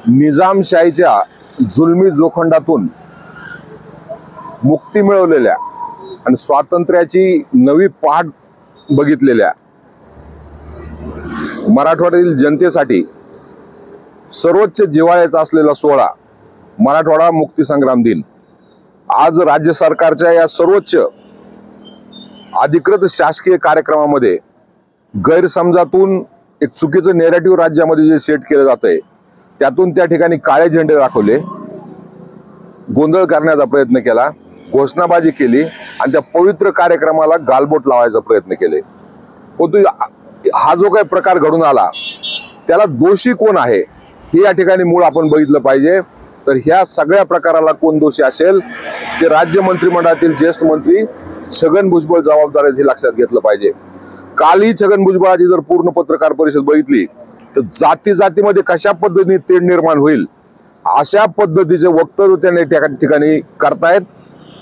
निजामशाहीच्या जुलमी जोखंडातून मुक्ती मिळवलेल्या आणि स्वातंत्र्याची नवी पहाट बघितलेल्या मराठवाड्यातील जनतेसाठी सर्वोच्च जिव्हाळ्याचा असलेला सोहळा मराठवाडा मुक्ती संग्राम दिन आज राज्य सरकारच्या या सर्वोच्च अधिकृत शासकीय कार्यक्रमामध्ये गैरसमजातून एक चुकीचं नेरेटिव्ह राज्यामध्ये जे सेट केलं जातंय त्यातून त्या ठिकाणी काळे झेंडे दाखवले, गोंधळ करण्याचा प्रयत्न केला, घोषणाबाजी केली आणि त्या पवित्र कार्यक्रमाला गालबोट लावायचा प्रयत्न केले। परंतु हा जो काही प्रकार घडून आला त्याला दोषी कोण आहे हे या ठिकाणी मूळ आपण बघितलं पाहिजे। तर ह्या सगळ्या प्रकाराला कोण दोषी असेल ते राज्य मंत्रिमंडळातील ज्येष्ठ मंत्री छगन भुजबळ जबाबदार आहेत हे लक्षात घेतलं पाहिजे। कालही छगन भुजबळाची जर पूर्ण पत्रकार परिषद बघितली तर जाती जातीमध्ये कशा पद्धतीने तेढ निर्माण होईल अशा पद्धतीचे वक्तव्य त्यांनी त्या ठिकाणी करतायत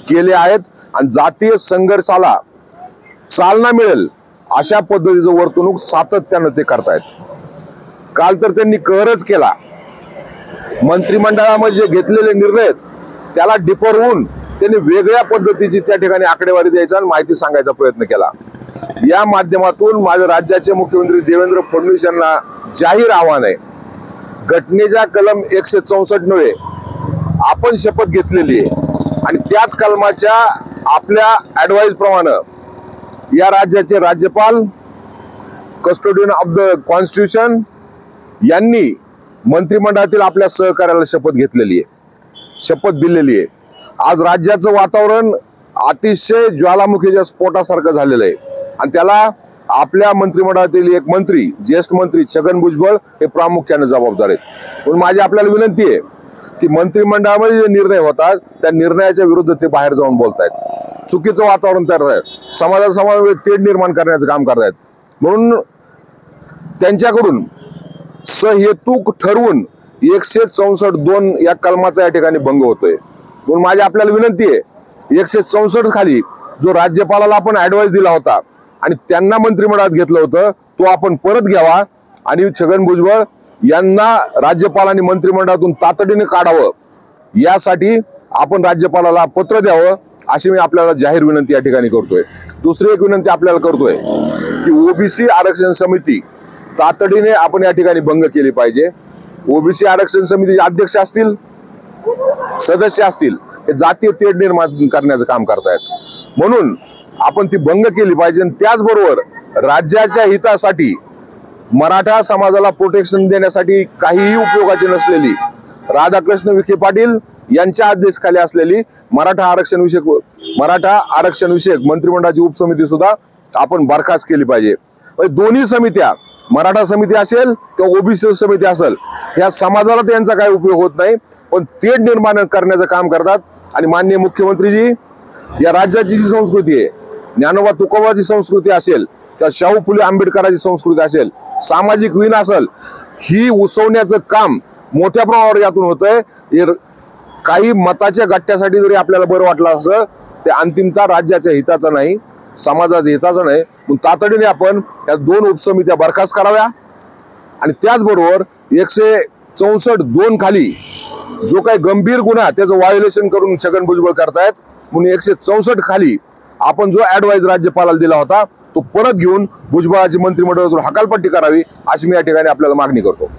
केले आहेत आणि जातीय संघर्षाला चालना मिळेल अशा पद्धतीचं वर्तणूक सातत्याने ते करतायत। काल तर त्यांनी कहरच केला, मंत्रिमंडळामध्ये जे घेतलेले निर्णय त्याला डिफरवून त्यांनी वेगळ्या पद्धतीची त्या ठिकाणी आकडेवारी द्यायचा आणि माहिती सांगायचा प्रयत्न केला। या माध्यमातून माझ्या राज्याचे मुख्यमंत्री देवेंद्र फडणवीस यांना जाहीर आव्हान आहे, घटनेच्या कलम 164 नव्हे आपण शपथ घेतलेली आहे आणि त्याच कलमाच्या आपल्या ऍडवाइस प्रमाणे या राज्याचे राज्यपाल कस्टोडियन ऑफ द कॉन्स्टिट्यूशन यांनी मंत्रिमंडळातील आपल्या सहकार्याला शपथ घेतलेली आहे, शपथ दिलेली आहे। आज राज्याचं वातावरण अतिशय ज्वालामुखीच्या स्फोटासारखं झालेलं आहे आणि त्याला आपल्या मंत्रिमंडळातील एक मंत्री ज्येष्ठ मंत्री छगन भुजबळ हे प्रामुख्याने जबाबदार आहेत। म्हणून माझी आपल्याला विनंती आहे की मंत्रिमंडळामध्ये जे निर्णय होतात त्या निर्णयाच्या विरुद्ध ते बाहेर जाऊन बोलतायत, चुकीचं वातावरण तयार आहेत, समाजामध्ये तेढ निर्माण करण्याचं काम करतायत। म्हणून त्यांच्याकडून सहेतुक ठरवून 164(2) या कलमाचा या ठिकाणी भंग होतोय। म्हणून माझी आपल्याला विनंती आहे 164 खाली जो राज्यपालाला आपण ऍडवाइस दिला होता आणि त्यांना मंत्रिमंडळात घेतलं होतं तो आपण परत घ्यावा आणि छगन भुजबळ यांना राज्यपालांनी मंत्रिमंडळातून तातडीने काढावं यासाठी आपण राज्यपालाला पत्र द्यावं अशी मी आपल्याला जाहीर विनंती या ठिकाणी करतोय। दुसरी एक विनंती आपल्याला करतोय की ओबीसी आरक्षण समिती तातडीने आपण या ठिकाणी भंग केली पाहिजे। ओबीसी आरक्षण समितीचे अध्यक्ष असतील, सदस्य असतील, हे जातीय तेढ निर्माण करण्याचं काम करतायत, म्हणून आपण ती भंग केली पाहिजे। त्याचबरोबर राज्याच्या हितासाठी मराठा समाजाला प्रोटेक्शन देण्यासाठी काहीही उपयोगाची नसलेली राधाकृष्ण विखे पाटील यांच्या अध्यक्षतेखाली असलेली मराठा आरक्षण विषयक मंत्रिमंडळाची उपसमिती सुद्धा आपण बरखास्त केली पाहिजे। दोन्ही समित्या, मराठा समिती असेल किंवा ओबीसी समिती असेल, ह्या समाजाला त्यांचा काही उपयोग होत नाही पण तेढ निर्माण करण्याचं काम करतात। आणि माननीय मुख्यमंत्रीजी, या राज्याची जी संस्कृती आहे, ज्ञानोबा तुकोबाची संस्कृती असेल किंवा शाहू फुले आंबेडकरांची संस्कृती असेल, सामाजिक विण असेल, ही उसवण्याचं काम मोठ्या प्रमाणावर यातून होतंय। काही मताच्या गट्ट्यासाठी जरी आपल्याला बरं वाटलं असं ते अंतिमतः राज्याच्या हिताचं नाही, समाजाच्या हिताचं नाही। म्हणून तातडीने आपण या 2 उपसमित्या बरखास्त कराव्या आणि त्याचबरोबर 164(2) खाली जो काही गंभीर गुन्हा त्याचं व्हायोलेशन करून छगन भुजबळ करतायत, म्हणून 164 खाली आपण जो ऍडवाइस राज्यपालाला दिला होता तो परत घेऊन भुजबळाची मंत्रिमंडळातून हकालपट्टी करावी अशी मी या ठिकाणी आपल्याला मागणी करतो।